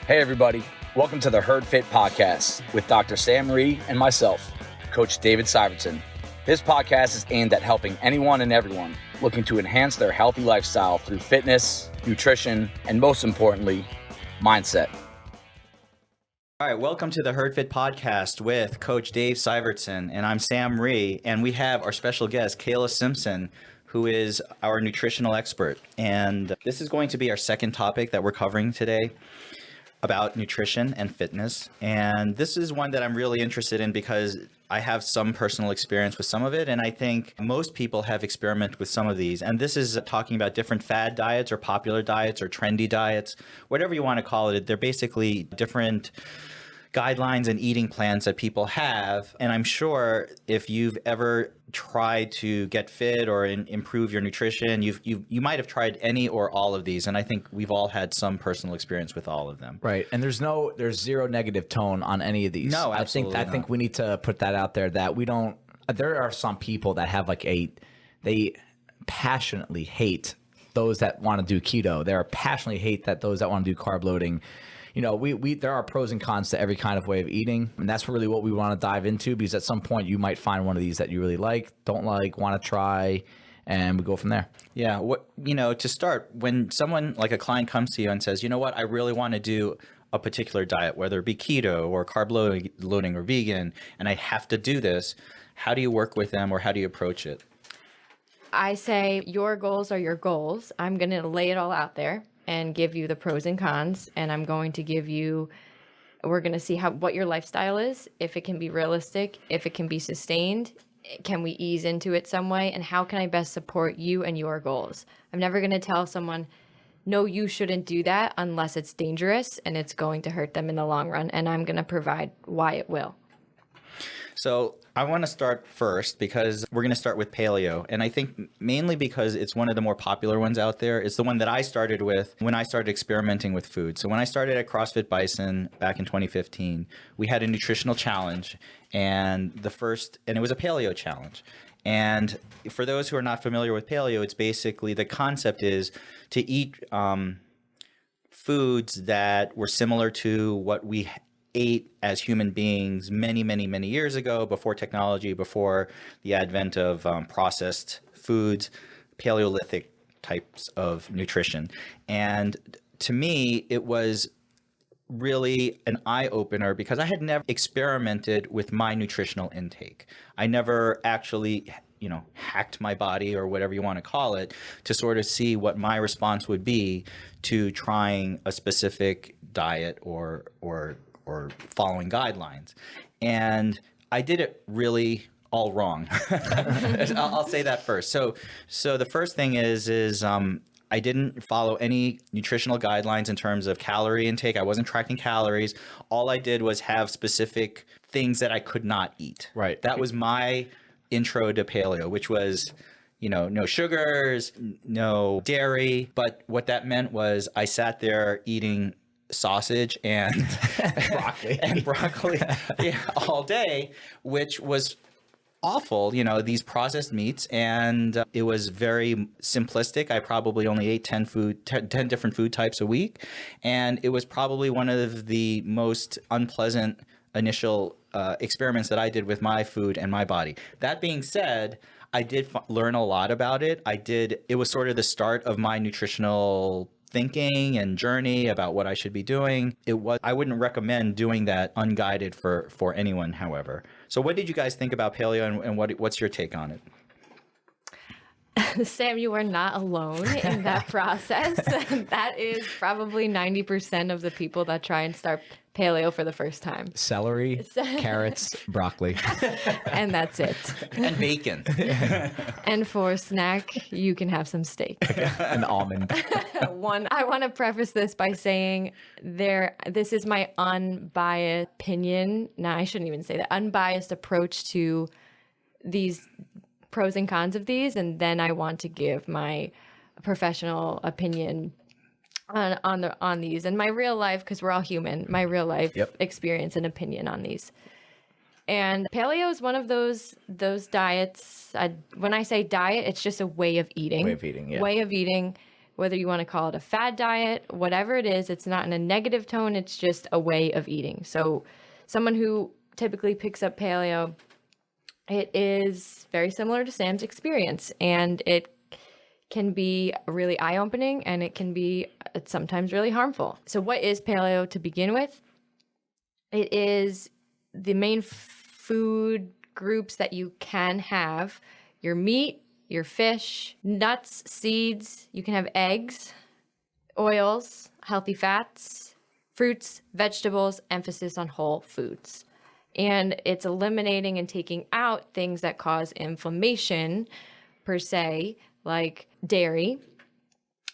Hey everybody, welcome to the Herd Fit Podcast with Dr. Sam Rhee and myself, Coach David Syvertsen. This podcast is aimed at helping anyone and everyone looking to enhance their healthy lifestyle through fitness, nutrition, and most importantly, mindset. All right, welcome to the Herd Fit Podcast with Coach Dave Syvertsen, and I'm Sam Rhee, and we have our special guest, Kayla Simpson, who is our nutritional expert. And this is going to be our second topic that we're covering today about nutrition and fitness. And this is one that I'm really interested in because I have some personal experience with some of it, and I think most people have experimented with some of these. And this is talking about different fad diets or popular diets or trendy diets, whatever you want to call it. They're basically different guidelines and eating plans that people have. And I'm sure if you've ever tried to get fit or improve your nutrition, you might have tried any or all of these. And I think we've all had some personal experience with all of them. Right. And there's zero negative tone on any of these. No, absolutely I think we need to put that out there that we don't, there are some people that have they passionately hate those that want to do keto. They passionately hate those that want to do carb loading. You know, there are pros and cons to every kind of way of eating, and that's really what we want to dive into, because at some point you might find one of these that you really like, don't like, want to try, and we go from there. Yeah. To start, when someone like a client comes to you and says, you know what, I really want to do a particular diet, whether it be keto or carb loading or vegan, and I have to do this, how do you work with them, or how do you approach it? I say your goals are your goals. I'm going to lay it all out there and give you the pros and cons, and we're going to see what your lifestyle is, if it can be realistic, if it can be sustained, can we ease into it some way, and how can I best support you and your goals? I'm never going to tell someone, no, you shouldn't do that unless it's dangerous and it's going to hurt them in the long run, and I'm going to provide why it will. So I want to start first because we're going to start with paleo. And I think mainly because it's one of the more popular ones out there. It's the one that I started with when I started experimenting with food. So when I started at CrossFit Bison back in 2015, we had a nutritional challenge, and it was a paleo challenge. And for those who are not familiar with paleo, it's basically the concept is to eat foods that were similar to what we ate as human beings many, many, many years ago, before technology, before the advent of processed foods, Paleolithic types of nutrition. And to me, it was really an eye-opener because I had never experimented with my nutritional intake. I never actually hacked my body, or whatever you want to call it, to sort of see what my response would be to trying a specific diet or following guidelines. And I did it really all wrong. I'll say that first. So the first thing is I didn't follow any nutritional guidelines in terms of calorie intake. I wasn't tracking calories. All I did was have specific things that I could not eat. Right. That was my intro to paleo, which was no sugars, no dairy. But what that meant was I sat there eating sausage and broccoli all day, which was awful, these processed meats, and it was very simplistic. I probably only ate 10 different food types a week, and it was probably one of the most unpleasant initial experiments that I did with my food and my body. That being said, I did learn a lot about it. It was sort of the start of my nutritional thinking and journey about what I should be doing. I wouldn't recommend doing that unguided for anyone, however. So what did you guys think about paleo, and what's your take on it? Sam, you are not alone in that process. That is probably 90% of the people that try and start paleo for the first time. Celery, carrots, broccoli. And that's it. And bacon. And for a snack, you can have some steak. An almond. I want to preface this by saying this is my unbiased opinion. No, I shouldn't even say that. Unbiased approach to these pros and cons of these, and then I want to give my professional opinion on these and my real life, because we're all human, my real life experience and opinion on these. And paleo is one of those diets. When I say diet, it's just a way of eating. Way of eating, yeah. Way of eating whether you want to call it a fad diet, whatever it is, it's not in a negative tone. It's just a way of eating. So someone who typically picks up paleo, it is very similar to Sam's experience, and it can be really eye-opening, and it can be sometimes really harmful. So what is paleo to begin with? It is the main food groups that you can have: your meat, your fish, nuts, seeds. You can have eggs, oils, healthy fats, fruits, vegetables, emphasis on whole foods. And it's eliminating and taking out things that cause inflammation per se, like dairy.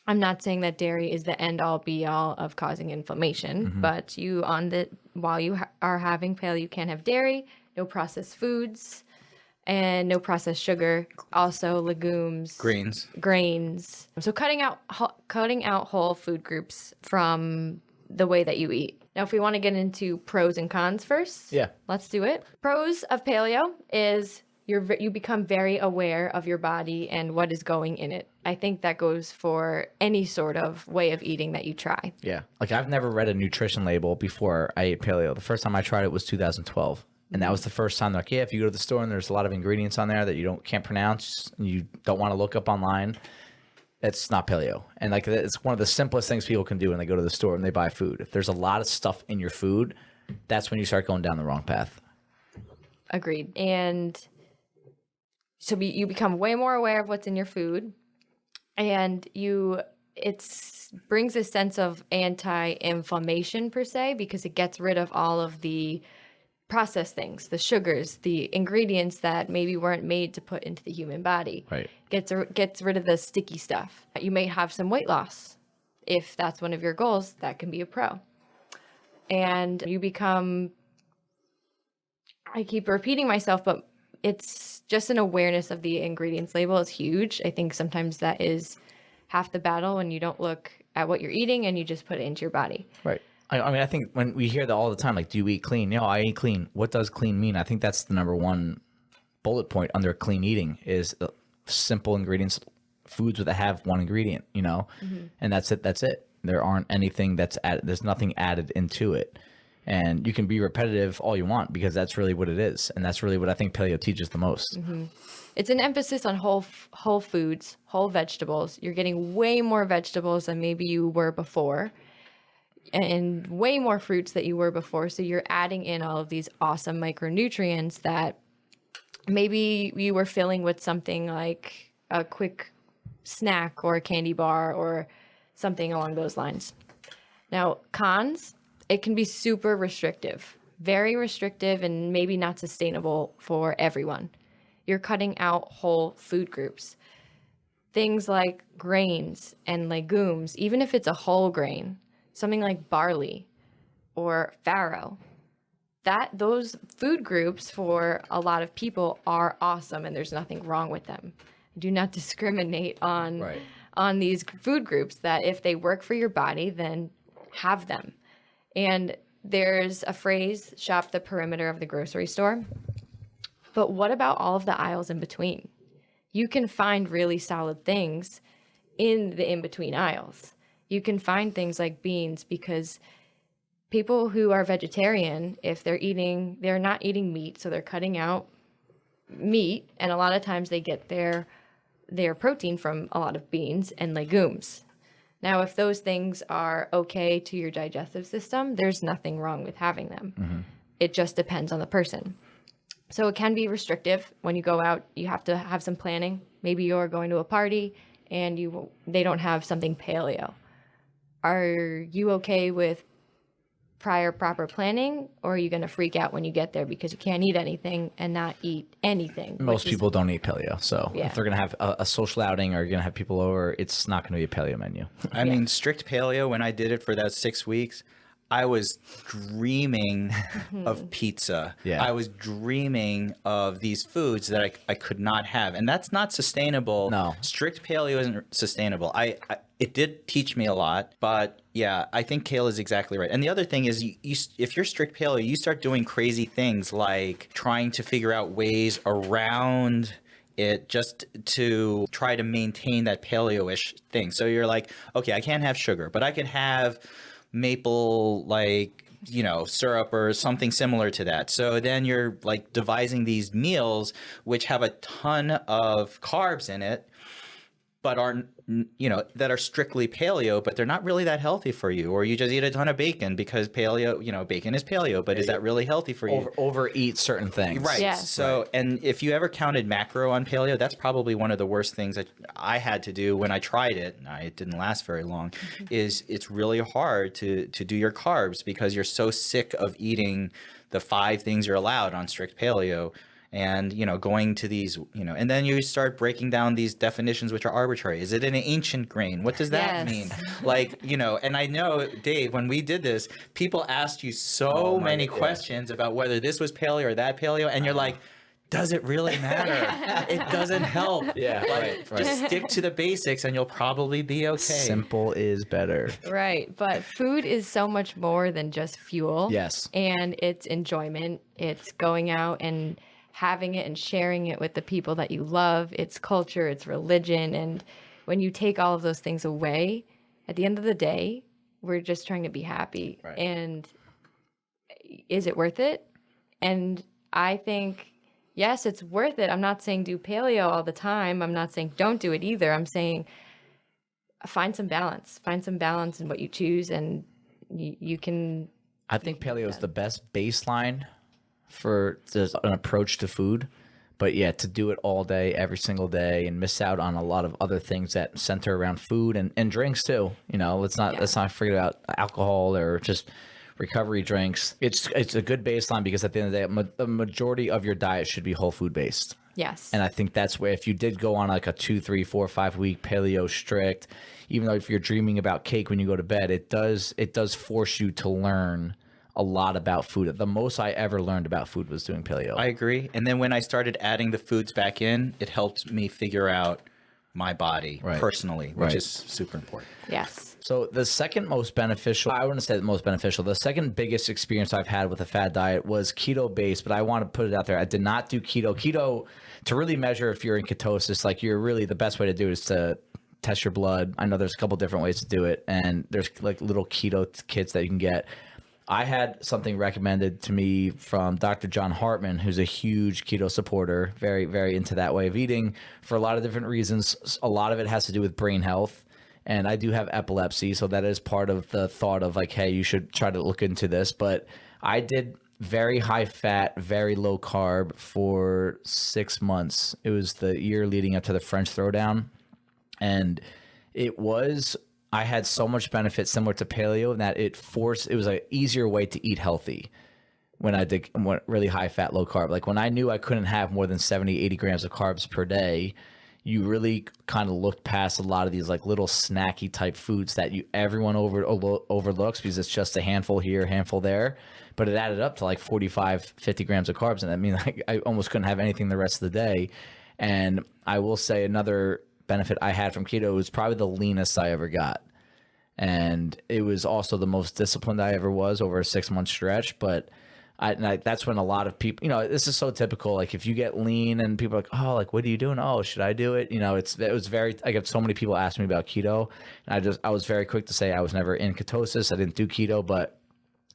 I'm not saying that dairy is the end all be all of causing inflammation, but while you are having paleo, you can't have dairy, no processed foods, and no processed sugar. Also legumes, grains. So cutting out whole food groups from the way that you eat. Now, if we want to get into pros and cons first, let's do it. Pros of paleo is you become very aware of your body and what is going in it. I think that goes for any sort of way of eating that you try. Yeah. Like, I've never read a nutrition label before I ate paleo. The first time I tried it was 2012. And that was the first time, like, yeah, if you go to the store and there's a lot of ingredients on there that you can't pronounce and you don't want to look up online, it's not paleo. And like, it's one of the simplest things people can do when they go to the store and they buy food. If there's a lot of stuff in your food, that's when you start going down the wrong path. Agreed. And so you become way more aware of what's in your food, and it brings a sense of anti-inflammation per se, because it gets rid of all of the processed things, the sugars, the ingredients that maybe weren't made to put into the human body. Right. Gets rid of the sticky stuff. You may have some weight loss. If that's one of your goals, that can be a pro. And you become, I keep repeating myself, but it's just an awareness of the ingredients label is huge. I think sometimes that is half the battle when you don't look at what you're eating and you just put it into your body. Right. I mean, I think when we hear that all the time, like, do you eat clean? I eat clean. What does clean mean? I think that's the number one bullet point under clean eating is simple ingredients, foods that have one ingredient, and that's it. That's it. There aren't anything that's added. There's nothing added into it. And you can be repetitive all you want, because that's really what it is. And that's really what I think paleo teaches the most. It's an emphasis on whole foods, whole vegetables. You're getting way more vegetables than maybe you were before, and way more fruits that you were before. So you're adding in all of these awesome micronutrients that maybe you were filling with something like a quick snack or a candy bar or something along those lines. Now, cons, it can be super restrictive, very restrictive, and maybe not sustainable for everyone. You're cutting out whole food groups. Things like grains and legumes, even if it's a whole grain, something like barley or farro, those food groups for a lot of people are awesome, and there's nothing wrong with them. Do not discriminate on these food groups, that if they work for your body, then have them. And there's a phrase, shop the perimeter of the grocery store. But what about all of the aisles in between? You can find really solid things in the in-between aisles. You can find things like beans, because people who are vegetarian, if they're not eating meat, so they're cutting out meat, and a lot of times they get their protein from a lot of beans and legumes. Now, if those things are okay to your digestive system, there's nothing wrong with having them. It just depends on the person. So it can be restrictive. When you go out, you have to have some planning. Maybe you're going to a party and they don't have something paleo. Are you okay with prior proper planning, or are you going to freak out when you get there because you can't eat anything and not eat anything? Most people don't eat paleo. So if they're going to have a social outing or you're going to have people over, it's not going to be a paleo menu. I mean, strict paleo, when I did it for that 6 weeks, I was dreaming of pizza. Yeah. I was dreaming of these foods that I could not have. And that's not sustainable. No. Strict paleo isn't sustainable. It did teach me a lot, but yeah, I think Kayla is exactly right. And the other thing is, if you're strict paleo, you start doing crazy things like trying to figure out ways around it just to try to maintain that paleo-ish thing. So you're like, okay, I can't have sugar, but I can have maple syrup or something similar to that. So then you're like devising these meals which have a ton of carbs in it, but aren't, that are strictly paleo, but they're not really that healthy for you. Or you just eat a ton of bacon because paleo, bacon is paleo, but is that really healthy for you? Overeat certain things. Right. Yes. So, and if you ever counted macro on paleo, that's probably one of the worst things that I had to do when I tried it. It didn't last very long. Is it's really hard to do your carbs because you're so sick of eating the 5 things you're allowed on strict paleo. And, going to these, and then you start breaking down these definitions, which are arbitrary. Is it an ancient grain? What does that mean? And I know, Dave, when we did this, people asked you so many questions about whether this was paleo or that paleo. And you're like, does it really matter? It doesn't help. Yeah, right. Just stick to the basics and you'll probably be okay. Simple is better. Right. But food is so much more than just fuel. Yes. And it's enjoyment. It's going out and having it and sharing it with the people that you love. It's culture, it's religion. And when you take all of those things away, at the end of the day, we're just trying to be happy. Right. And is it worth it? And I think, yes, it's worth it. I'm not saying do paleo all the time. I'm not saying don't do it either. I'm saying find some balance. Find some balance in what you choose, and you can. I think paleo is the best baseline for an approach to food, but to do it all day, every single day, and miss out on a lot of other things that center around food and drinks too. Let's not forget about alcohol or just recovery drinks. It's a good baseline because at the end of the day, the majority of your diet should be whole food based. Yes. And I think that's where, if you did go on like a 2, 3, 4, 5 week paleo strict, even though if you're dreaming about cake when you go to bed, it does force you to learn a lot about food. The most I ever learned about food was doing paleo. I agree. And then when I started adding the foods back in, it helped me figure out my body personally, which is super important. Yes. So the second most beneficial, I wouldn't say the most beneficial, the second biggest experience I've had with a fad diet was keto based, but I want to put it out there. I did not do keto. Keto, to really measure if you're in ketosis, like you're really, the best way to do it is to test your blood. I know there's a couple different ways to do it, and there's like little keto kits that you can get. I had something recommended to me from Dr. John Hartman, who's a huge keto supporter, very, very into that way of eating for a lot of different reasons. A lot of it has to do with brain health. And I do have epilepsy, so that is part of the thought of like, hey, you should try to look into this. But I did very high fat, very low carb for 6 months. It was the year leading up to the French Throwdown. And I had so much benefit similar to paleo in that it was an easier way to eat healthy when I did really high fat, low carb. Like when I knew I couldn't have more than 70, 80 grams of carbs per day, you really kind of looked past a lot of these like little snacky type foods that everyone overlooks because it's just a handful here, handful there. But it added up to like 45, 50 grams of carbs. And I mean, like, I almost couldn't have anything the rest of the day. And I will say another benefit I had from keto was probably the leanest I ever got. And it was also the most disciplined I ever was over a 6-month stretch. But that's when a lot of people, this is so typical. Like if you get lean and people are like, oh, like, what are you doing? Oh, should I do it? I get so many people ask me about keto, and I was very quick to say I was never in ketosis. I didn't do keto, but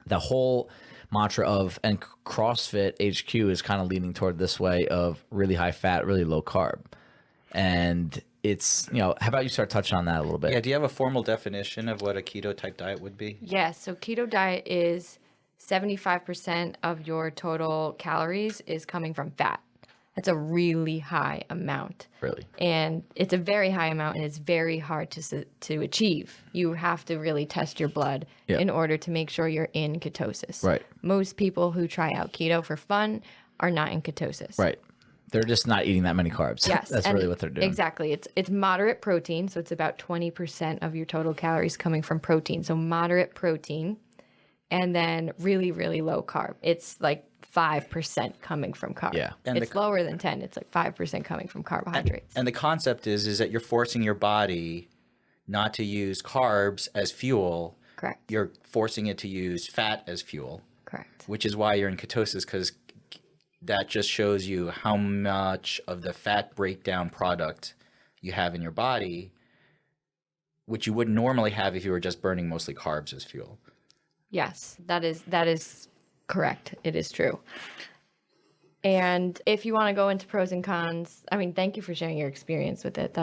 the whole mantra and CrossFit HQ is kind of leaning toward this way of really high fat, really low carb. And it's, how about you start touching on that a little bit? Yeah. Do you have a formal definition of what a keto type diet would be? Yes. So keto diet is 75% of your total calories is coming from fat. That's a really high amount. Really? And it's a very high amount, and it's very hard to achieve. You have to really test your blood in order to make sure you're in ketosis. Right. Most people who try out keto for fun are not in ketosis. Right. They're just not eating that many carbs. Yes. That's really what they're doing. Exactly. It's moderate protein. So it's about 20% of your total calories coming from protein. So moderate protein, and then really, really low carb. It's like 5% coming from carb. Yeah. And it's lower than 10. It's like 5% coming from carbohydrates. And the concept is that you're forcing your body not to use carbs as fuel. Correct. You're forcing it to use fat as fuel. Correct. Which is why you're in ketosis, because that just shows you how much of the fat breakdown product you have in your body, which you wouldn't normally have if you were just burning mostly carbs as fuel. Yes, that is correct. It is true. And if you want to go into pros and cons, I mean, thank you for sharing your experience with it.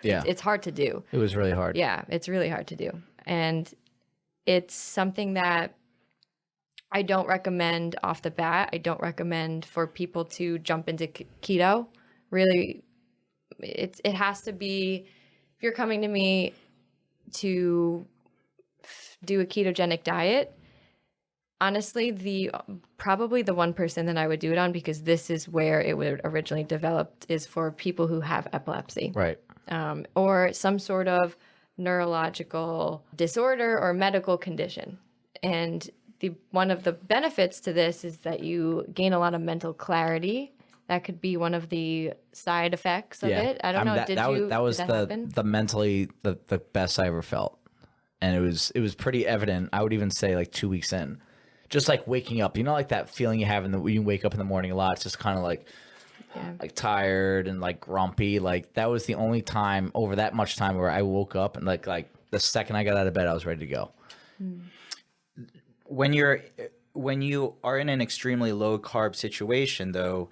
It's hard to do. It was really hard. Yeah, it's really hard to do. And it's something that I don't recommend off the bat. I don't recommend for people to jump into keto. Really, it has to be, if you're coming to me to do a ketogenic diet, honestly, probably the one person that I would do it on, because this is where it would originally developed, is for people who have epilepsy. Right. Or some sort of neurological disorder or medical condition. And one of the benefits to this is that you gain a lot of mental clarity. That could be one of the side effects of it. I don't know. That was happen? the mentally the best I ever felt. And it was pretty evident. I would even say like 2 weeks in, just like waking up, you know, like that feeling you have when you wake up in the morning a lot. It's just kind of like, like tired and like grumpy. Like that was the only time over that much time where I woke up and like the second I got out of bed, I was ready to go. When you are in an extremely low carb situation, though,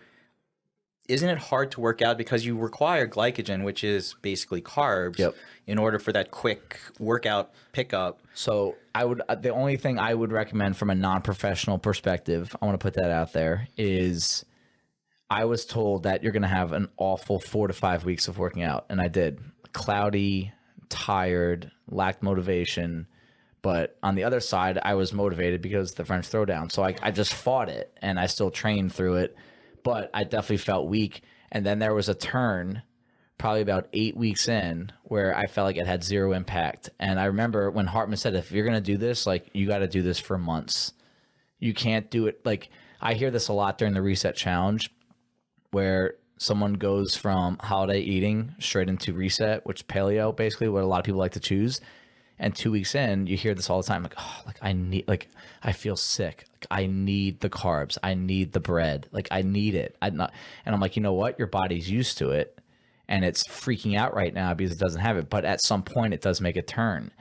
isn't it hard to work out because you require glycogen, which is basically carbs, in order for that quick workout pickup? So the only thing I would recommend from a non-professional perspective, I want to put that out there, is I was told that you're going to have an awful 4 to 5 weeks of working out. And I did. Cloudy, tired, lacked motivation. But on the other side, I was motivated because the French Throwdown. So I just fought it and I still trained through it. But I definitely felt weak. And then there was a turn probably about 8 weeks in where I felt like it had zero impact. And I remember when Hartman said, if you're going to do this, like you got to do this for months. You can't do it. Like I hear this a lot during the Reset Challenge where someone goes from holiday eating straight into reset, which paleo, basically what a lot of people like to choose. And 2 weeks in, you hear this all the time, like, oh, I feel sick. Like, I need the carbs. I need the bread. Like, I need it. And I'm like, you know what? Your body's used to it, and it's freaking out right now because it doesn't have it. But at some point, it does make a turn,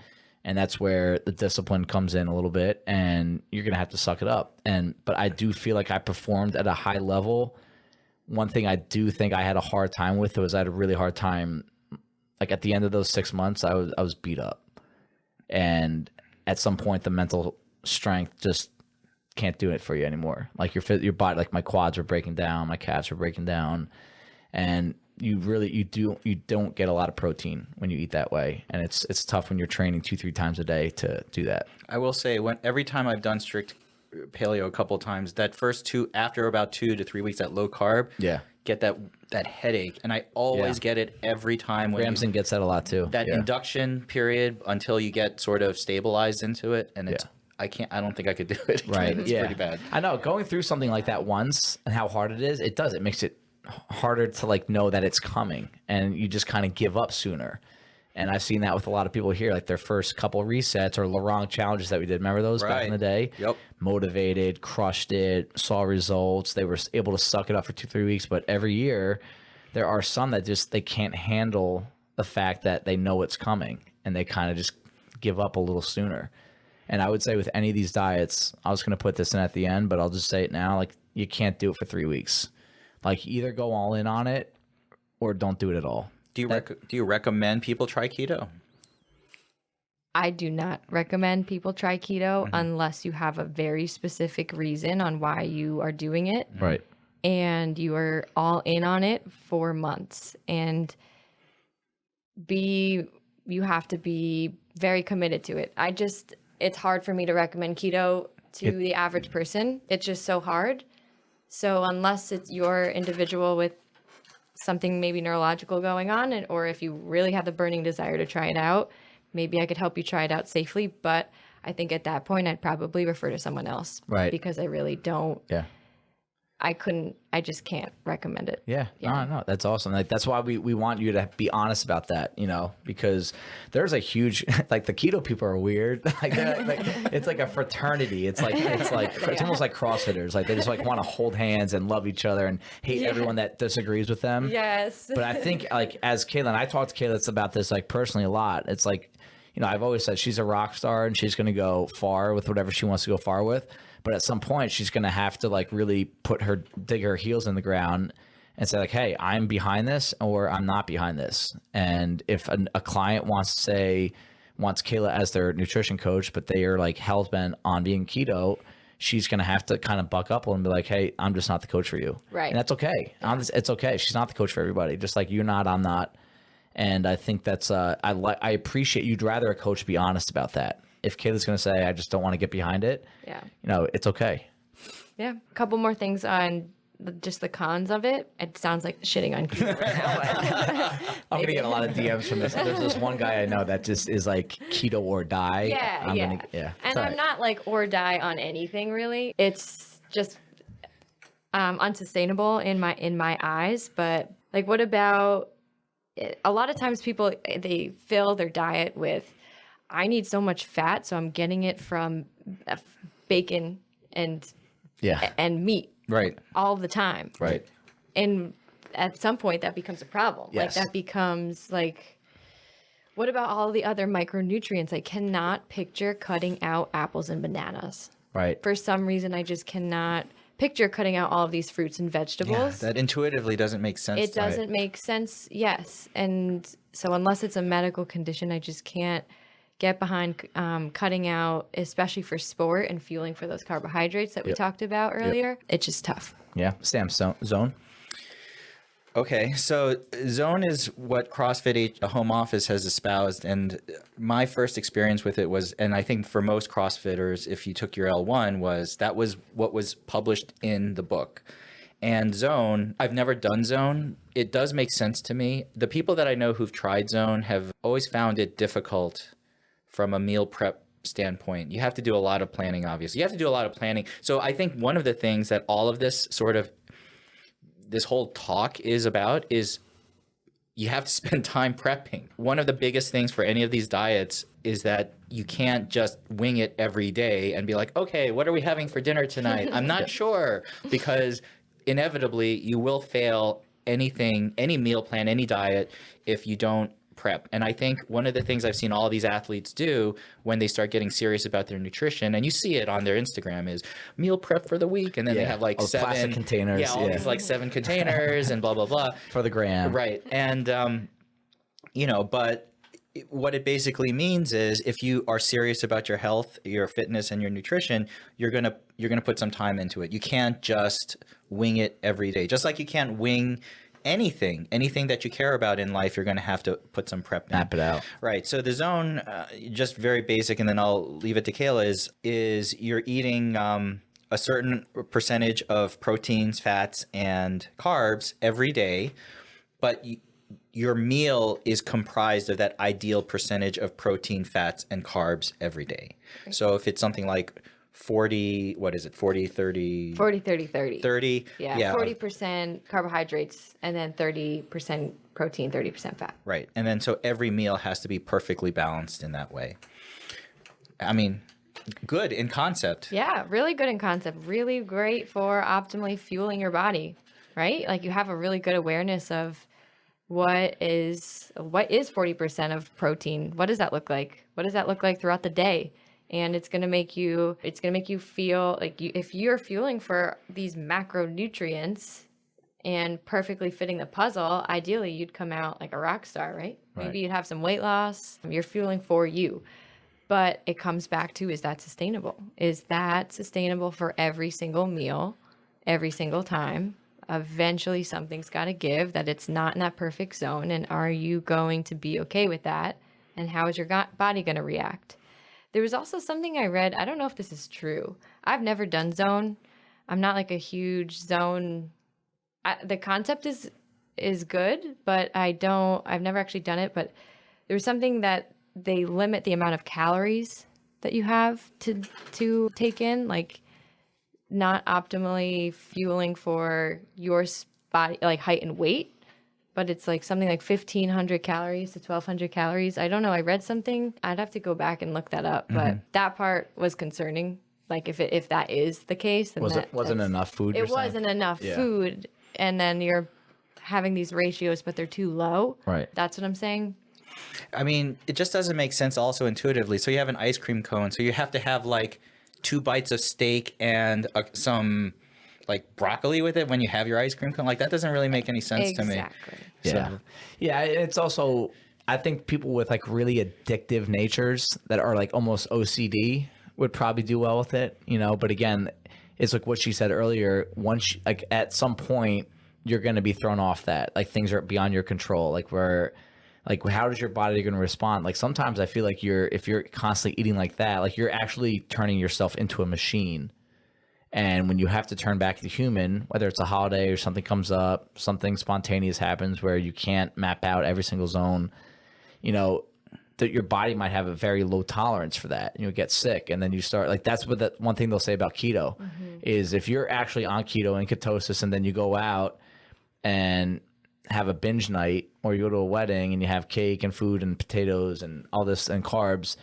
and that's where the discipline comes in a little bit, and you're gonna have to suck it up. But I do feel like I performed at a high level. One thing I do think I had a hard time with was I had a really hard time. Like at the end of those 6 months, I was beat up. And at some point, the mental strength just can't do it for you anymore. Like your body, like my quads were breaking down, my calves were breaking down, and you don't get a lot of protein when you eat that way, and it's tough when you're training 2-3 times a day to do that. I will say, every time I've done strict paleo a couple of times, that first after about 2 to 3 weeks, that low carb, get that headache, and I always get it every time. Ramsden gets that a lot too. That induction period until you get sort of stabilized into it, and it's I don't think I could do it again. Right. It's pretty bad. I know, going through something like that once and how hard it is, it makes it harder to like know that it's coming, and you just kind of give up sooner. And I've seen that with a lot of people here, like their first couple resets or Laurent challenges that we did. Remember those back in the day? Yep. Motivated, crushed it, saw results. They were able to suck it up for 2-3 weeks. But every year, there are some that they can't handle the fact that they know it's coming, and they kind of just give up a little sooner. And I would say with any of these diets, I was going to put this in at the end, but I'll just say it now, like you can't do it for 3 weeks. Like either go all in on it or don't do it at all. Do you recommend people try keto? I do not recommend people try keto unless you have a very specific reason on why you are doing it. Right. And you are all in on it for months. And you have to be very committed to it. It's hard for me to recommend keto to the average person. It's just so hard. So unless it's your individual with something maybe neurological going on, or if you really have the burning desire to try it out, maybe I could help you try it out safely. But I think at that point, I'd probably refer to someone else. Right. Because I really don't. Yeah. I just can't recommend it. Yeah. No, that's awesome. Like, that's why we want you to be honest about that, because there's a huge, like, the keto people are weird. Like, it's like a fraternity. It's almost like CrossFitters. Like, they just like want to hold hands and love each other and hate everyone that disagrees with them. Yes. But I think, like, as Kayla, and I talked to Kayla about this, like, personally a lot. It's like, I've always said she's a rock star and she's going to go far with whatever she wants to go far with. But at some point, she's going to have to, like, really dig her heels in the ground and say, like, hey, I'm behind this or I'm not behind this. And if a client wants Kayla as their nutrition coach, but they are, like, hell-bent on being keto, she's going to have to kind of buck up and be like, hey, I'm just not the coach for you. Right. And that's okay. It's okay. She's not the coach for everybody. Just like you're not, I'm not. And I think that's I appreciate you'd rather a coach be honest about that. If Kayla's going to say, I just don't want to get behind it, it's okay. Yeah. A couple more things on just the cons of it. It sounds like shitting on keto right now. I'm going to get a lot of DMs from this. There's this one guy I know that just is like keto or die. Yeah. And I'm not like or die on anything really. It's just unsustainable in my eyes. But like, what about, a lot of times people, they fill their diet with, I need so much fat, so I'm getting it from bacon and meat, right, all the time, right. And at some point, that becomes a problem. Yes. Like, that becomes like, what about all the other micronutrients? I cannot picture cutting out apples and bananas. Right. For some reason, I just cannot picture cutting out all of these fruits and vegetables. Yeah, that intuitively doesn't make sense. It doesn't make sense. Yes, and so unless it's a medical condition, I just can't get behind cutting out, especially for sport and fueling for those carbohydrates that we talked about earlier. It's just tough. Yeah. Sam, Zone. Okay, so Zone is what CrossFit Home Office has espoused, and my first experience with it was, and I think for most CrossFitters, if you took your L1, that was what was published in the book. And Zone, I've never done Zone. It does make sense to me. The people that I know who've tried Zone have always found it difficult from a meal prep standpoint. You have to do a lot of planning, obviously. You have to do a lot of planning. So I think one of the things that all of this whole talk is about is you have to spend time prepping. One of the biggest things for any of these diets is that you can't just wing it every day and be like, okay, what are we having for dinner tonight? I'm not sure, because inevitably you will fail anything, any meal plan, any diet, if you don't prep. And I think one of the things I've seen all these athletes do when they start getting serious about their nutrition, and you see it on their Instagram, is meal prep for the week. And then they have like seven plastic containers. Yeah, all these like 7 containers and blah, blah, blah. For the gram. Right. And, but what it basically means is if you are serious about your health, your fitness, and your nutrition, you're going to put some time into it. You can't just wing it every day. Just like you can't wing anything that you care about in life, you're going to have to put some prep in. Map it out. Right. So the Zone, just very basic, and then I'll leave it to Kayla, is you're eating a certain percentage of proteins, fats, and carbs every day, but your meal is comprised of that ideal percentage of protein, fats, and carbs every day. So if it's something like 40, 30? 40, 30, 30. 30? Yeah. 40% carbohydrates and then 30% protein, 30% fat. Right. And then so every meal has to be perfectly balanced in that way. I mean, good in concept. Yeah, really good in concept. Really great for optimally fueling your body, right? Like, you have a really good awareness of what is 40% of protein. What does that look like? What does that look like throughout the day? And it's going to make you feel like if you're fueling for these macronutrients and perfectly fitting the puzzle, ideally you'd come out like a rock star, right? Maybe you'd have some weight loss. You're fueling for you. But it comes back to, is that sustainable? Is that sustainable for every single meal, every single time? Eventually something's got to give, that it's not in that perfect zone. And are you going to be okay with that? And how is your body going to react? There was also something I read. I don't know if this is true. I've never done Zone. I'm not like a huge Zone. The concept is good, but I've never actually done it. But there was something that they limit the amount of calories that you have to take in. Like, not optimally fueling for your body, like height and weight, but it's like something like 1,500 calories to 1,200 calories. I don't know. I read something. I'd have to go back and look that up, but that part was concerning. Like if that is the case, then wasn't enough food. It wasn't enough food, and then you're having these ratios, but they're too low. Right. That's what I'm saying. I mean, it just doesn't make sense also intuitively. So you have an ice cream cone, so you have to have like 2 bites of steak and some like broccoli with it when you have your ice cream cone. Like that doesn't really make any sense to me. Exactly. Yeah. Yeah. It's also, I think people with like really addictive natures that are like almost OCD would probably do well with it, you know, but again, it's like what she said earlier, once like at some point you're going to be thrown off that, like things are beyond your control. Like how does your body going to respond? Like sometimes I feel like if you're constantly eating like that, like you're actually turning yourself into a machine. And when you have to turn back to human, whether it's a holiday or something comes up, something spontaneous happens where you can't map out every single zone, you know, that your body might have a very low tolerance for that, and you'll get sick. And then you start like, that's what one thing they'll say about keto is if you're actually on keto and ketosis, and then you go out and have a binge night, or you go to a wedding and you have cake and food and potatoes and all this and carbs,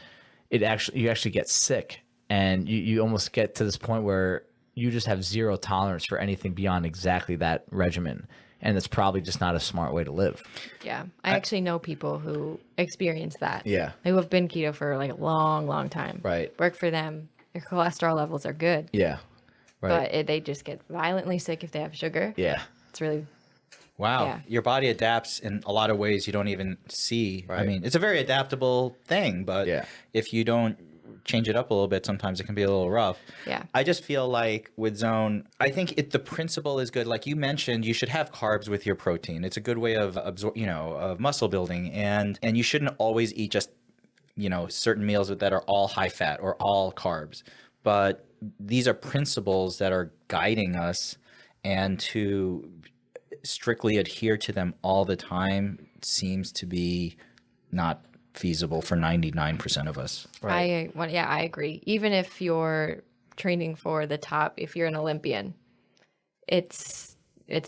you actually get sick. And you almost get to this point where you just have zero tolerance for anything beyond exactly that regimen. And it's probably just not a smart way to live. Yeah. I actually know people who experience that. Yeah. Who have been keto for like a long, long time. Right. Work for them. Their cholesterol levels are good. Yeah. Right. But they just get violently sick if they have sugar. Yeah. It's really... Wow. Yeah. Your body adapts in a lot of ways you don't even see. Right. I mean, it's a very adaptable thing, but if you don't change it up a little bit, sometimes it can be a little rough. Yeah. I just feel like with Zone, I think the principle is good. Like you mentioned, you should have carbs with your protein. It's a good way of of muscle building, and you shouldn't always eat just, certain meals that are all high fat or all carbs. But these are principles that are guiding us, and to strictly adhere to them all the time seems to be not feasible for 99% of us. Right. I agree. Even if you're training for the top, if you're an Olympian, it's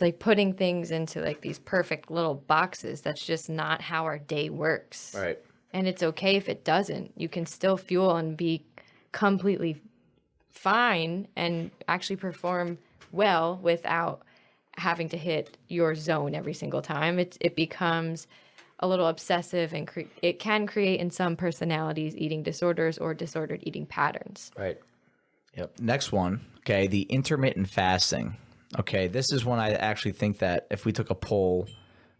like putting things into like these perfect little boxes. That's just not how our day works. Right. And it's okay if it doesn't. You can still fuel and be completely fine and actually perform well without having to hit your zone every single time. It becomes a little obsessive, and it can create in some personalities eating disorders or disordered eating patterns. Right. Yep. Next one. Okay. The intermittent fasting. Okay. This is one I actually think that if we took a poll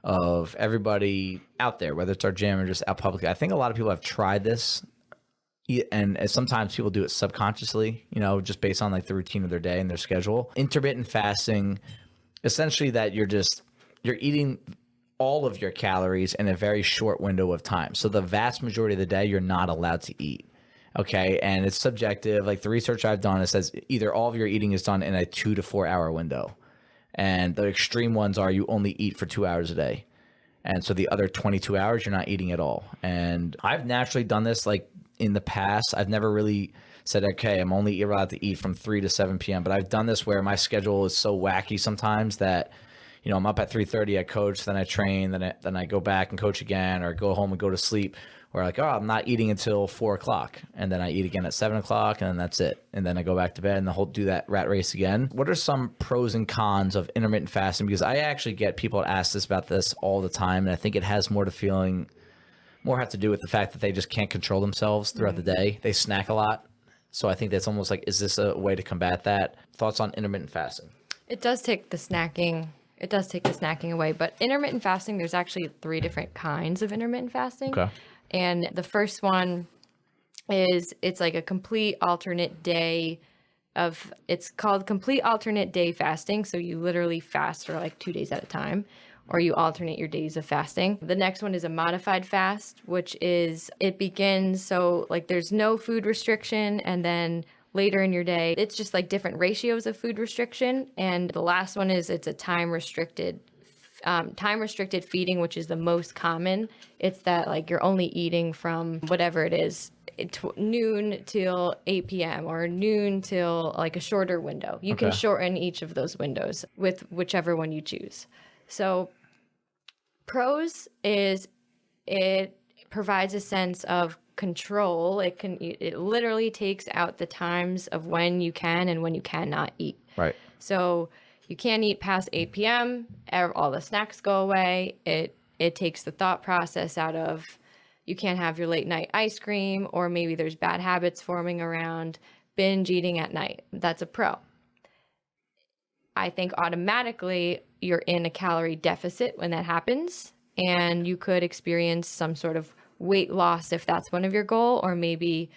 of everybody out there, whether it's our gym or just out publicly, I think a lot of people have tried this, and sometimes people do it subconsciously, just based on like the routine of their day and their schedule. Intermittent fasting, essentially that you're eating all of your calories in a very short window of time. So the vast majority of the day, you're not allowed to eat. Okay. And it's subjective. Like the research I've done, it says either all of your eating is done in a 2 to 4 hour window. And the extreme ones are you only eat for 2 hours a day. And so the other 22 hours, you're not eating at all. And I've naturally done this like in the past. I've never really said, okay, I'm only allowed to eat from 3 to 7 p.m. But I've done this where my schedule is so wacky sometimes that, I'm up at 3:30, I coach, then I train, then I go back and coach again, or go home and go to sleep. Or like, I'm not eating until 4 o'clock, and then I eat again at 7 o'clock, and then that's it. And then I go back to bed and do that rat race again. What are some pros and cons of intermittent fasting? Because I actually get people ask this about this all the time, and I think it has more have to do with the fact that they just can't control themselves throughout the day. They snack a lot. So I think that's almost like, is this a way to combat that? Thoughts on intermittent fasting? It does take the snacking away, but intermittent fasting, there's actually 3 different kinds of intermittent fasting. Okay. And the first one is, it's like a complete alternate day it's called complete alternate day fasting. So you literally fast for like 2 days at a time, or you alternate your days of fasting. The next one is a modified fast, which is, it begins, so like there's no food restriction, and then later in your day, it's just like different ratios of food restriction. And the last one is, it's a time restricted feeding, which is the most common. It's that like you're only eating from whatever it is noon till 8 p.m. or noon till like a shorter window. You can shorten each of those windows with whichever one you choose. So pros is it provides a sense of control. It literally takes out the times of when you can and when you cannot eat. Right. So you can't eat past 8 p.m. All the snacks go away. It takes the thought process out of, you can't have your late night ice cream, or maybe there's bad habits forming around binge eating at night. That's a pro. I think automatically you're in a calorie deficit when that happens, and you could experience some sort of weight loss if that's one of your goals, or maybe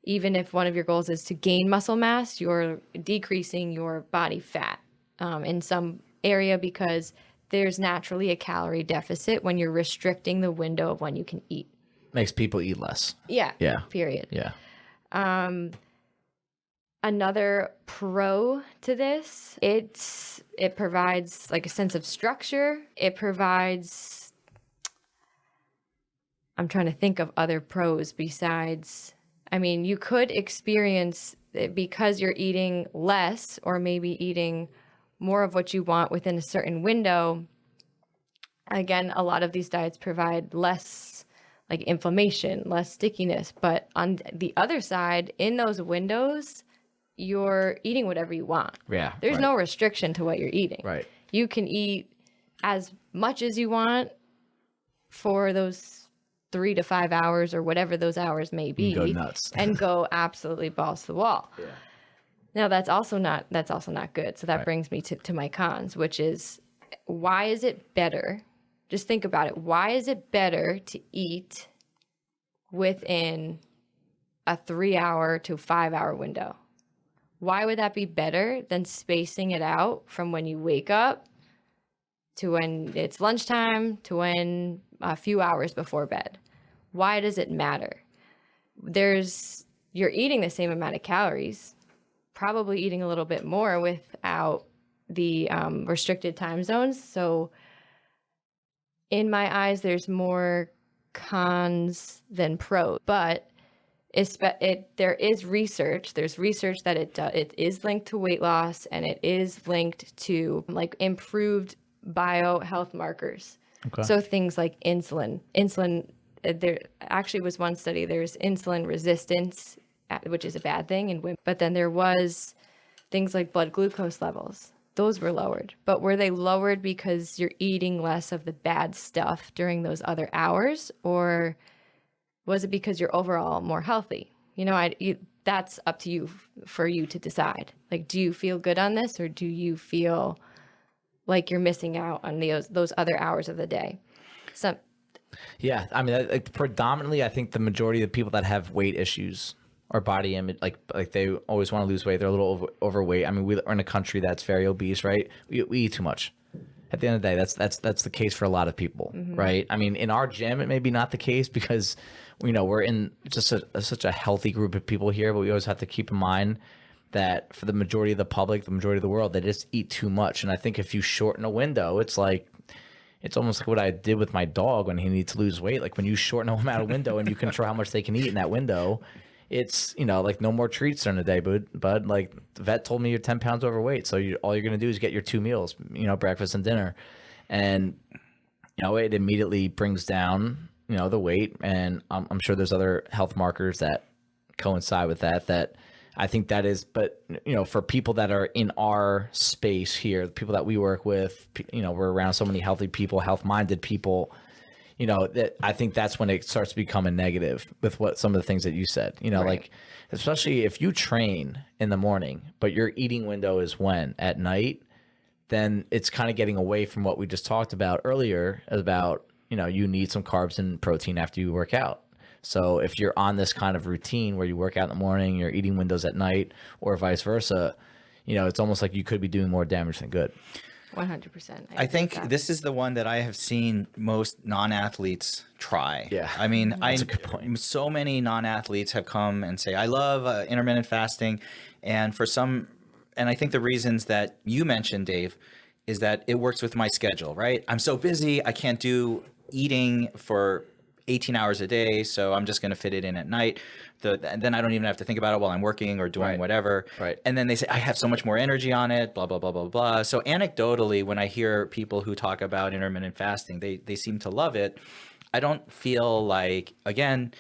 even if one of your goals is to gain muscle mass, you're decreasing your body fat in some area, because there's naturally a calorie deficit when you're restricting the window of when you can eat. Makes people eat less. Yeah. Period. Yeah. Another pro to this, it provides like a sense of structure. It provides, I'm trying to think of other pros besides, I mean, you could experience it because you're eating less, or maybe eating more of what you want within a certain window. Again, a lot of these diets provide less like inflammation, less stickiness. But on the other side, in those windows, you're eating whatever you want. Yeah. There's no restriction to what you're eating. Right. You can eat as much as you want for those 3 to 5 hours, or whatever those hours may be. Go nuts. And go absolutely balls to the wall. Yeah. Now that's also not good. So that brings me to my cons, which is, why is it better? Just think about it. Why is it better to eat within a 3-hour to 5-hour window? Why would that be better than spacing it out from when you wake up to when it's lunchtime to when a few hours before bed? Why does it matter? You're eating the same amount of calories, probably eating a little bit more without the restricted time zones. So in my eyes, there's more cons than pros, but there is research. There's research that it is linked to weight loss, and it is linked to like improved biohealth markers. Okay. So things like insulin. There actually was one study. There's insulin resistance, which is a bad thing in women. But then there was things like blood glucose levels. Those were lowered. But were they lowered because you're eating less of the bad stuff during those other hours? Or was it because you're overall more healthy? That's up to you, for you to decide. Like, do you feel good on this, or do you feel like you're missing out on those other hours of the day? Yeah. I mean, predominantly, I think the majority of the people that have weight issues or body image, like they always want to lose weight. They're a little overweight. I mean, we're in a country that's very obese, right? We eat too much. At the end of the day, that's the case for a lot of people, right? I mean, in our gym, it may be not the case because, we're in just such a healthy group of people here, but we always have to keep in mind that for the majority of the public, the majority of the world, they just eat too much. And I think if you shorten a window, it's almost like what I did with my dog when he needs to lose weight. Like when you shorten a amount of window and you control how much they can eat in that window, it's, like no more treats during the day, bud. Like the vet told me you're 10 pounds overweight. So all you're going to do is get your 2 meals, breakfast and dinner. And, it immediately brings down, the weight. And I'm sure there's other health markers that coincide with that I think that is, but for people that are in our space here, the people that we work with, we're around so many healthy people, health-minded people, that I think that's when it starts to become a negative with what some of the things that you said, right. Like, especially if you train in the morning, but your eating window is when? At night, then it's kind of getting away from what we just talked about earlier about, you need some carbs and protein after you work out. So if you're on this kind of routine where you work out in the morning, you're eating windows at night, or vice versa, it's almost like you could be doing more damage than good. 100%. I think this is the one that I have seen most non-athletes try. Yeah. I mean, That's a good point. So many non-athletes have come and say, I love intermittent fasting. And I think the reasons that you mentioned, Dave, is that it works with my schedule, right? I'm so busy. I can't do eating for 18 hours a day, so I'm just going to fit it in at night. And then I don't even have to think about it while I'm working or doing whatever. Right. And then they say, I have so much more energy on it, blah, blah, blah, blah, blah. So anecdotally, when I hear people who talk about intermittent fasting, they seem to love it. I don't feel like, again,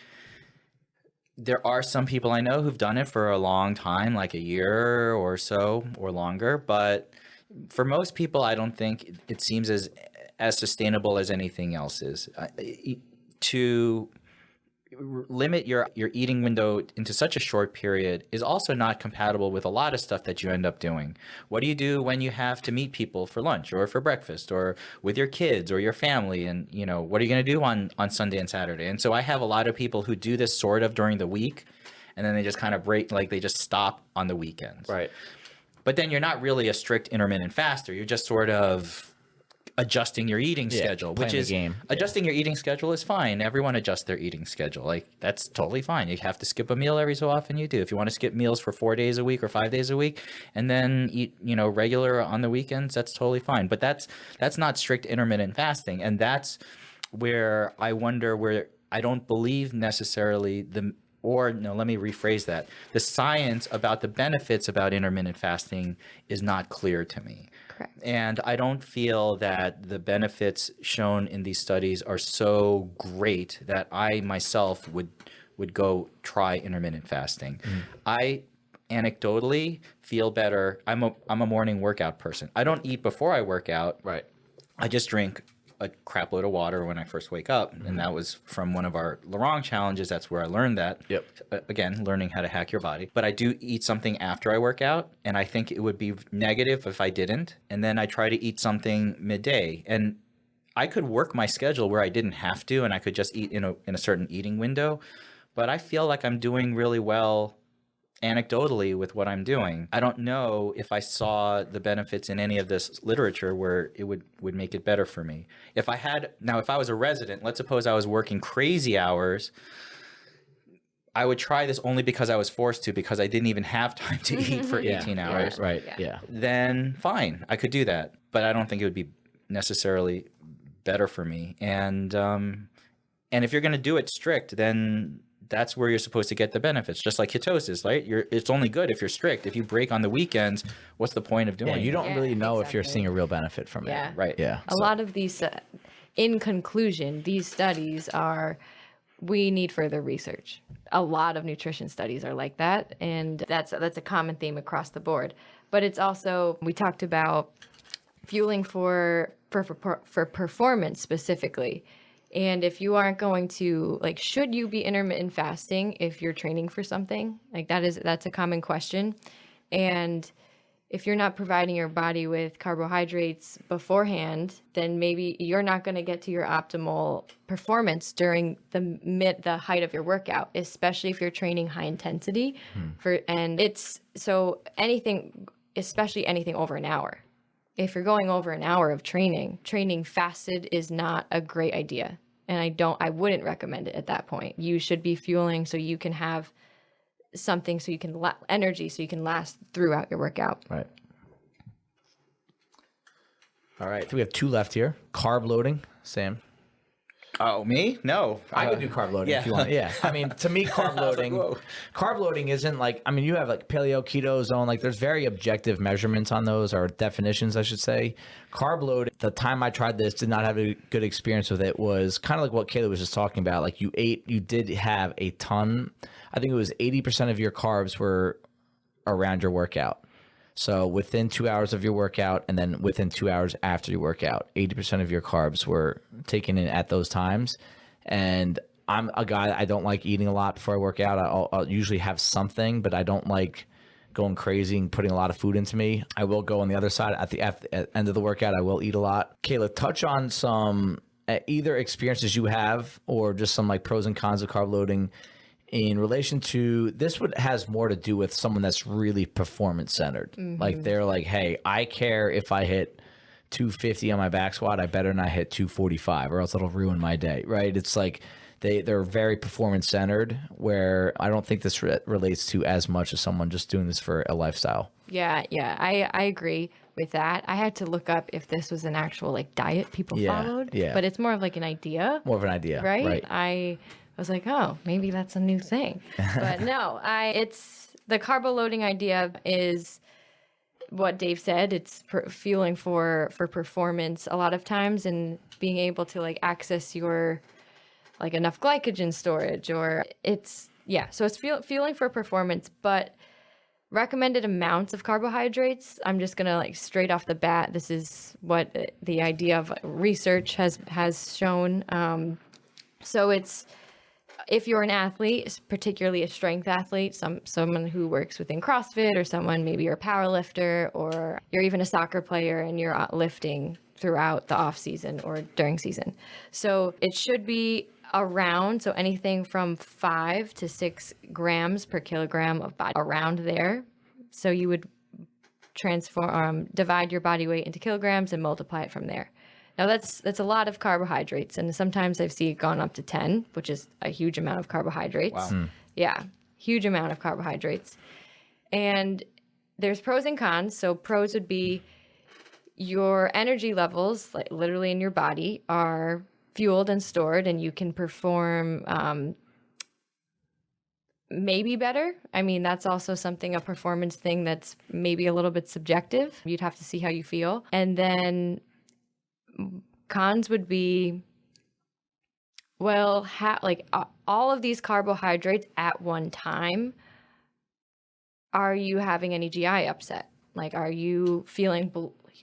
there are some people I know who've done it for a long time, like a year or so or longer. But for most people, I don't think it seems as sustainable as anything else is. To limit your eating window into such a short period is also not compatible with a lot of stuff that you end up doing. What do you do when you have to meet people for lunch or for breakfast or with your kids or your family? And, you know, what are you going to do on Sunday and Saturday? And so I have a lot of people who do this sort of during the week, and then they just kind of break, like they just stop on the weekends. Right. But then you're not really a strict intermittent faster. You're just sort of adjusting your eating schedule, which is adjusting your eating schedule is fine. Everyone adjusts their eating schedule. Like, that's totally fine. You have to skip a meal every so often, you do. If you want to skip meals for 4 days a week or 5 days a week and then eat, you know, regular on the weekends, that's totally fine. But that's not strict intermittent fasting. And that's where I wonder, where I don't believe necessarily let me rephrase that. The science about the benefits about intermittent fasting is not clear to me. Correct. And I don't feel that the benefits shown in these studies are so great that I myself would go try intermittent fasting. I anecdotally feel better. I'm a morning workout person. I don't eat before I work out. Right. I just drink a crap load of water when I first wake up. And that was from one of our Lorong challenges. That's where I learned that. Yep. Again, learning how to hack your body. But I do eat something after I work out. And I think it would be negative if I didn't. And then I try to eat something midday. And I could work my schedule where I didn't have to, and I could just eat in a certain eating window. But I feel like I'm doing really well anecdotally with what I'm doing. I don't know if I saw the benefits in any of this literature where it would make it better for me. If I was a resident, let's suppose I was working crazy hours, I would try this only because I was forced to, because I didn't even have time to eat for 18 hours. Right. Yeah. Then fine, I could do that. But I don't think it would be necessarily better for me. And if you're going to do it strict, then that's where you're supposed to get the benefits, just like ketosis, right? It's only good if you're strict. If you break on the weekends, what's the point of doing it? You don't really know if you're exactly. seeing a real benefit from Yeah. it. Right. Yeah. A lot of these, in conclusion, these studies we need further research. A lot of nutrition studies are like that, and that's a common theme across the board. But it's also, we talked about fueling for performance specifically. And if you aren't going to, like, should you be intermittent fasting if you're training for something? Like, that's a common question. And if you're not providing your body with carbohydrates beforehand, then maybe you're not going to get to your optimal performance during the height of your workout, especially if you're training high intensity. Especially anything over an hour. If you're going over an hour of training fasted is not a great idea. And I wouldn't recommend it at that point. You should be fueling so you can have something, so you can energy, so you can last throughout your workout. Right. All right. So we have 2 left here. Carb loading, Sam. Oh, me? No. I would do carb loading if you want. Yeah. I mean, to me, carb loading isn't like, I mean, you have like paleo, keto, zone, like there's very objective measurements on those, or definitions, I should say. Carb loading, the time I tried this, did not have a good experience with it, was kind of like what Kayla was just talking about. Like you did have a ton, I think it was 80% of your carbs were around your workout. So within 2 hours of your workout, and then within 2 hours after your workout, 80% of your carbs were taken in at those times. And I'm a guy, I don't like eating a lot before I work out. I'll usually have something, but I don't like going crazy and putting a lot of food into me. I will go on the other side at the end of the workout. I will eat a lot. Kayla, touch on some either experiences you have or just some like pros and cons of carb loading in relation to this. Has more to do with someone that's really performance centered. Mm-hmm. Like they're like, hey, I care if I hit 250 on my back squat, I better not hit 245 or else it'll ruin my day, right? It's like they're very performance centered, where I don't think this relates to as much as someone just doing this for a lifestyle. Yeah, I agree with that. I had to look up if this was an actual like diet people followed. Yeah. But it's more of like an idea. More of an idea. Right? I was like, oh, maybe that's a new thing. But no, it's the carbo loading idea is what Dave said. It's fueling for performance a lot of times, and being able to like access your like enough glycogen storage, or so it's fueling for performance. But recommended amounts of carbohydrates, I'm just gonna like straight off the bat, this is what the idea of research has shown. So it's, if you're an athlete, particularly a strength athlete, someone who works within CrossFit, or someone, maybe you're a power lifter, or you're even a soccer player and you're lifting throughout the off season or during season. So it should be around, so anything from 5 to 6 grams per kilogram of body, around there. So you would divide your body weight into kilograms and multiply it from there. Now that's a lot of carbohydrates, and sometimes I've seen it gone up to 10, which is a huge amount of carbohydrates. Wow. Yeah, huge amount of carbohydrates. And there's pros and cons. So pros would be your energy levels, like literally in your body, are fueled and stored, and you can perform maybe better. I mean, that's also something, a performance thing that's maybe a little bit subjective. You'd have to see how you feel. And then cons would be, well, all of these carbohydrates at one time, are you having any GI upset? Like, are you feeling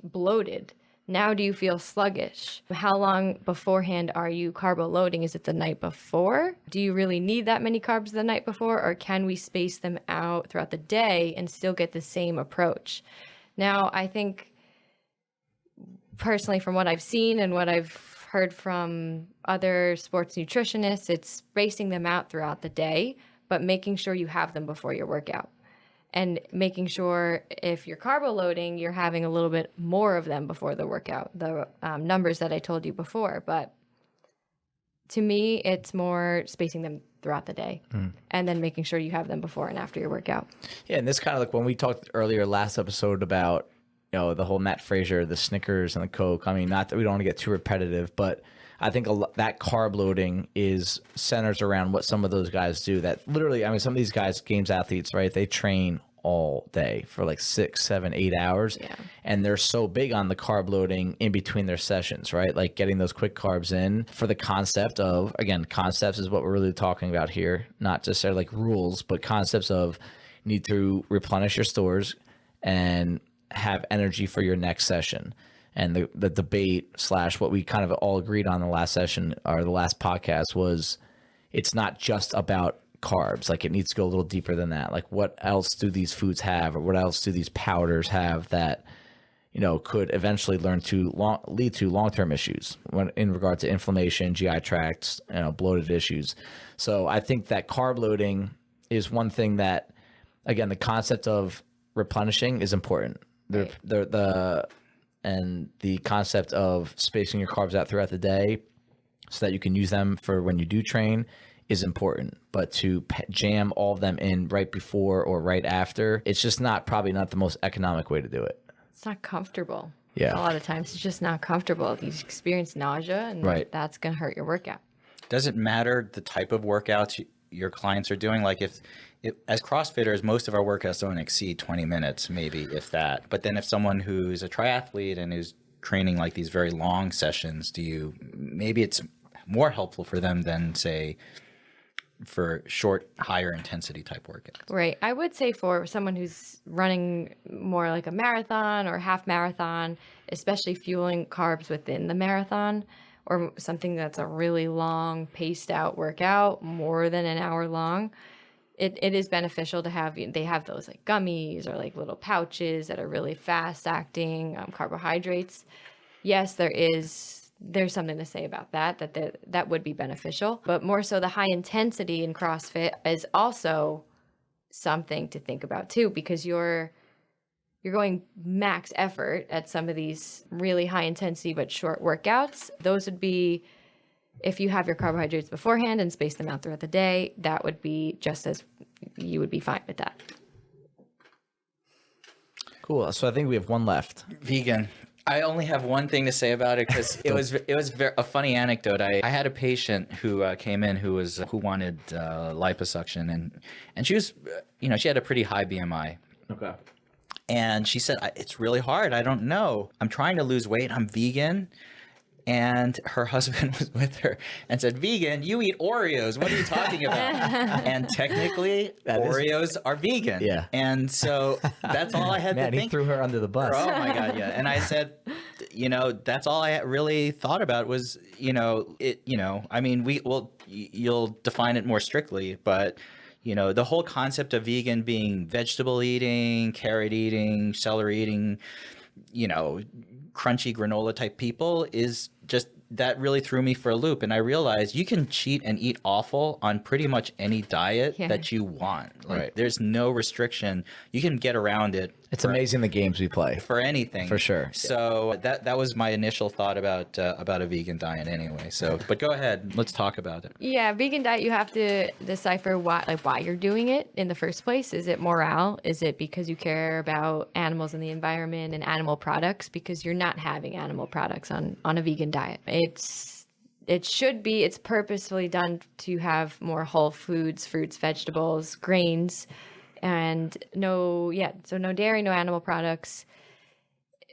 bloated? Now, do you feel sluggish? How long beforehand are you carbo loading? Is it the night before? Do you really need that many carbs the night before? Or can we space them out throughout the day and still get the same approach? Now, I think personally, from what I've seen and what I've heard from other sports nutritionists, it's spacing them out throughout the day, but making sure you have them before your workout. And making sure if you're carbo loading, you're having a little bit more of them before the workout, the numbers that I told you before. But to me, it's more spacing them throughout the day and then making sure you have them before and after your workout. Yeah, and this kind of like when we talked earlier last episode about, the whole Matt Frazier, the Snickers and the Coke. I mean, not that we don't want to get too repetitive, but I think that carb loading centers around what some of those guys do. That literally, I mean, some of these guys, games athletes, right? They train all day for like 6, 7, 8 hours. Yeah. And they're so big on the carb loading in between their sessions, right? Like getting those quick carbs in for the concept of, again, concepts is what we're really talking about here. Not just like rules, but concepts of need to replenish your stores and have energy for your next session. And the debate / what we kind of all agreed on the last session or the last podcast was, it's not just about carbs. Like, it needs to go a little deeper than that. Like, what else do these foods have, or what else do these powders have that, could eventually lead to long-term issues in regard to inflammation, GI tracts, bloated issues. So I think that carb loading is one thing that, again, the concept of replenishing is important. And the concept of spacing your carbs out throughout the day so that you can use them for when you do train is important. But to jam all of them in right before or right after, it's just probably not the most economic way to do it. It's not comfortable. Yeah. A lot of times it's just not comfortable. You experience nausea, and that's going to hurt your workout. Does it matter the type of workouts your clients are doing? Like, if as CrossFitters, most of our workouts don't exceed 20 minutes, maybe if that. But then if someone who's a triathlete and who's training like these very long sessions, maybe it's more helpful for them than, say, for short, higher intensity type workouts. Right. I would say for someone who's running more like a marathon or half marathon, especially fueling carbs within the marathon, or something that's a really long paced out workout, more than an hour long, it is beneficial to have, they have those like gummies or like little pouches that are really fast acting carbohydrates. Yes, there's something to say about that would be beneficial, but more so the high intensity in CrossFit is also something to think about too, because you're going max effort at some of these really high intensity but short workouts. Those would be If you have your carbohydrates beforehand and space them out throughout the day, that would be just as you would be fine with that. Cool. So I think we have one left. Vegan. I only have one thing to say about it because it was a funny anecdote. I had a patient who came in who wanted liposuction and she was she had a pretty high BMI. Okay. And she said, it's really hard. I don't know. I'm trying to lose weight. I'm vegan. And her husband was with her and said, vegan, you eat Oreos. What are you talking about? And technically, Oreos are vegan. Yeah. And so that's all I had to think. He threw her under the bus. Oh, my God, yeah. And I said, that's all I really thought about was, I mean, you'll define it more strictly, but, the whole concept of vegan being vegetable eating, carrot eating, celery eating, crunchy granola type people is just that really threw me for a loop. And I realized you can cheat and eat awful on pretty much any diet that you want. Like there's no restriction. You can get around it. It's amazing the games we play. For anything. For sure. So that was my initial thought about a vegan diet anyway. So, but go ahead. Let's talk about it. Yeah, vegan diet, you have to decipher why you're doing it in the first place. Is it morale? Is it because you care about animals and the environment and animal products? Because you're not having animal products on a vegan diet. It's purposefully done to have more whole foods, fruits, vegetables, grains, and no dairy, no animal products,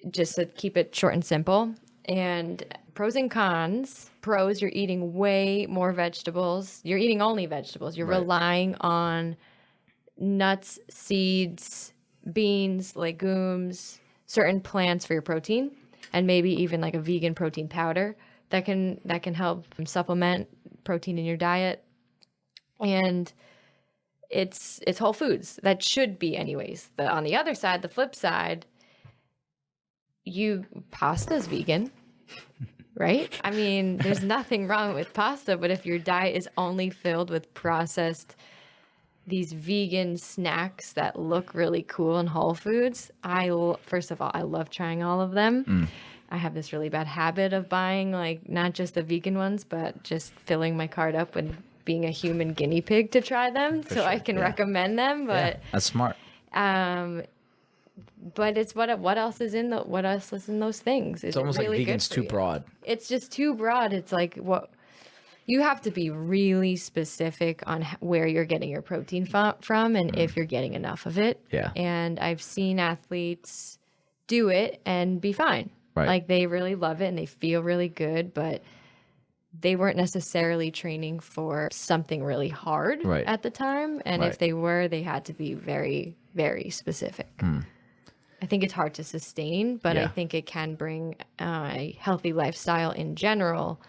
just to keep it short and simple. And pros and cons. Pros, you're eating way more vegetables. You're eating only vegetables. You're relying on nuts, seeds, beans, legumes, certain plants for your protein, and maybe even like a vegan protein powder that can help supplement protein in your diet. And it's whole foods. That should be anyways. On the other side, the flip side, pasta's vegan, right? I mean, there's nothing wrong with pasta, but if your diet is only filled with processed, these vegan snacks that look really cool in Whole Foods, first of all, I love trying all of them. I have this really bad habit of buying like not just the vegan ones, but just filling my cart up and being a human guinea pig to try them I can recommend them. But that's smart. But it's what else is in those things? It's almost really like vegan's too broad. It's just too broad. It's like what you have to be really specific on where you're getting your protein from and if you're getting enough of it. Yeah. And I've seen athletes do it and be fine. Right. Like they really love it and they feel really good, but they weren't necessarily training for something really hard at the time. And if they were, they had to be very, very specific. I think it's hard to sustain, but I think it can bring a healthy lifestyle in general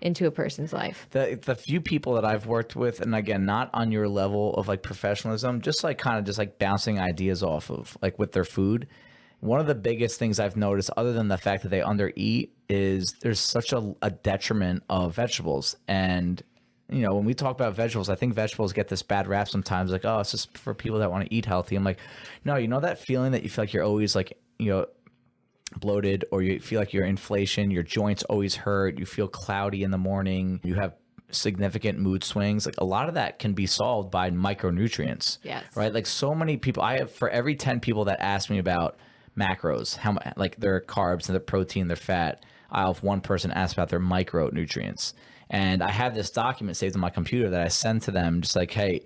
into a person's life. The few people that I've worked with, and again, not on your level of like professionalism, just like kind of just like bouncing ideas off of like with their food. One of the biggest things I've noticed, other than the fact that they undereat, is there's such a detriment of vegetables. And, when we talk about vegetables, I think vegetables get this bad rap sometimes, like, oh, it's just for people that want to eat healthy. I'm like, no, that feeling that you feel like you're always like, bloated, or you feel like you're inflation, your joints always hurt, you feel cloudy in the morning, you have significant mood swings, like a lot of that can be solved by micronutrients. Yes. Right? Like so many people, for every 10 people that ask me about macros, how like their carbs and their protein, their fat, I'll have one person ask about their micronutrients. And I have this document saved on my computer that I send to them, just like, hey,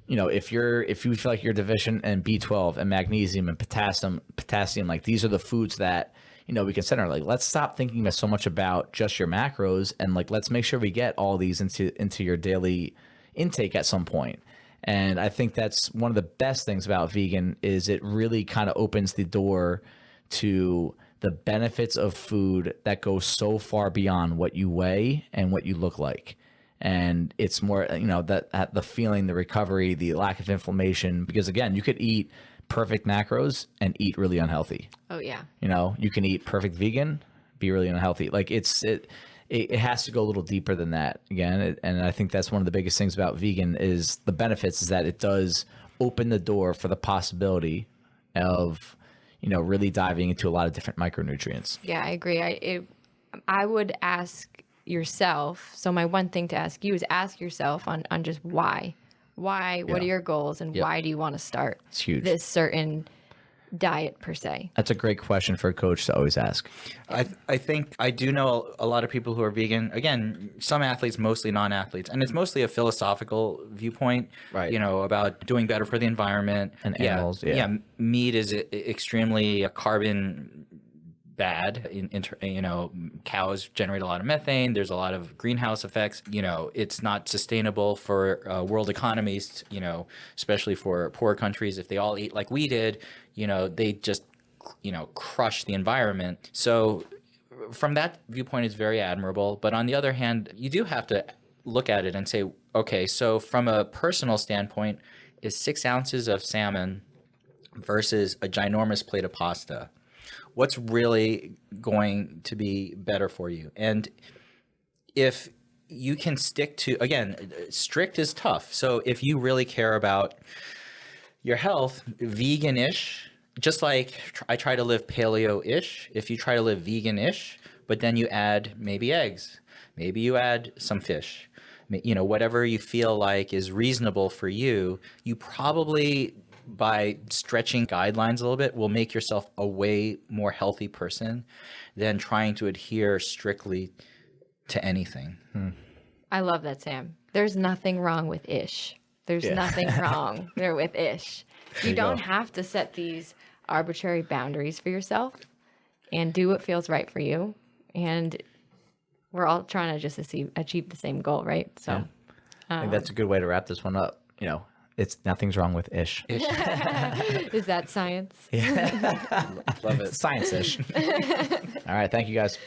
if you feel like you're deficient in B12 and magnesium and potassium, like these are the foods that, we consider. Like, let's stop thinking so much about just your macros, and like, let's make sure we get all these into your daily intake at some point. And I think that's one of the best things about vegan is it really kind of opens the door to the benefits of food that go so far beyond what you weigh and what you look like. And it's more, that the feeling, the recovery, the lack of inflammation, because again, you could eat perfect macros and eat really unhealthy. Oh yeah. You can eat perfect vegan, be really unhealthy. Like it has to go a little deeper than that again. And I think that's one of the biggest things about vegan is the benefits is that it does open the door for the possibility of, really diving into a lot of different micronutrients. Yeah, I agree. I would ask yourself. So my one thing to ask you is ask yourself on just why. Why? What are your goals, and why do you want to start It's huge. this certain diet per se? That's a great question for a coach to always ask. I think I do know a lot of people who are vegan. Again, some athletes, mostly non-athletes, and it's mostly a philosophical viewpoint, Right. About doing better for the environment And animals, yeah. Meat is extremely carbon bad. Cows generate a lot of methane. There's a lot of greenhouse effects. It's not sustainable for world economies. Especially for poor countries, if they all eat like we did, they just crush the environment. So from that viewpoint, it's very admirable. But on the other hand, you do have to look at it and say, okay, so from a personal standpoint, is 6 ounces of salmon versus a ginormous plate of pasta, what's really going to be better for you? And if you can stick to, again, strict is tough. So if you really care about your health, vegan-ish, just like I try to live paleo-ish, if you try to live vegan-ish, but then you add maybe eggs, maybe you add some fish, whatever you feel like is reasonable for you, you probably, by stretching guidelines a little bit, will make yourself a way more healthy person than trying to adhere strictly to anything. I love that, Sam. There's nothing wrong with ish. There's nothing wrong there with ish. You don't have to set these arbitrary boundaries for yourself, and do what feels right for you. And we're all trying to just achieve the same goal, right? So I think that's a good way to wrap this one up. It's nothing's wrong with ish. is that science? Love it. Science-ish. All right. Thank you, guys.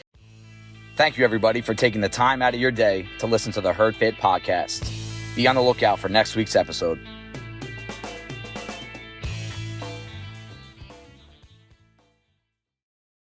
Thank you, everybody, for taking the time out of your day to listen to the Herd Fit podcast. Be on the lookout for next week's episode.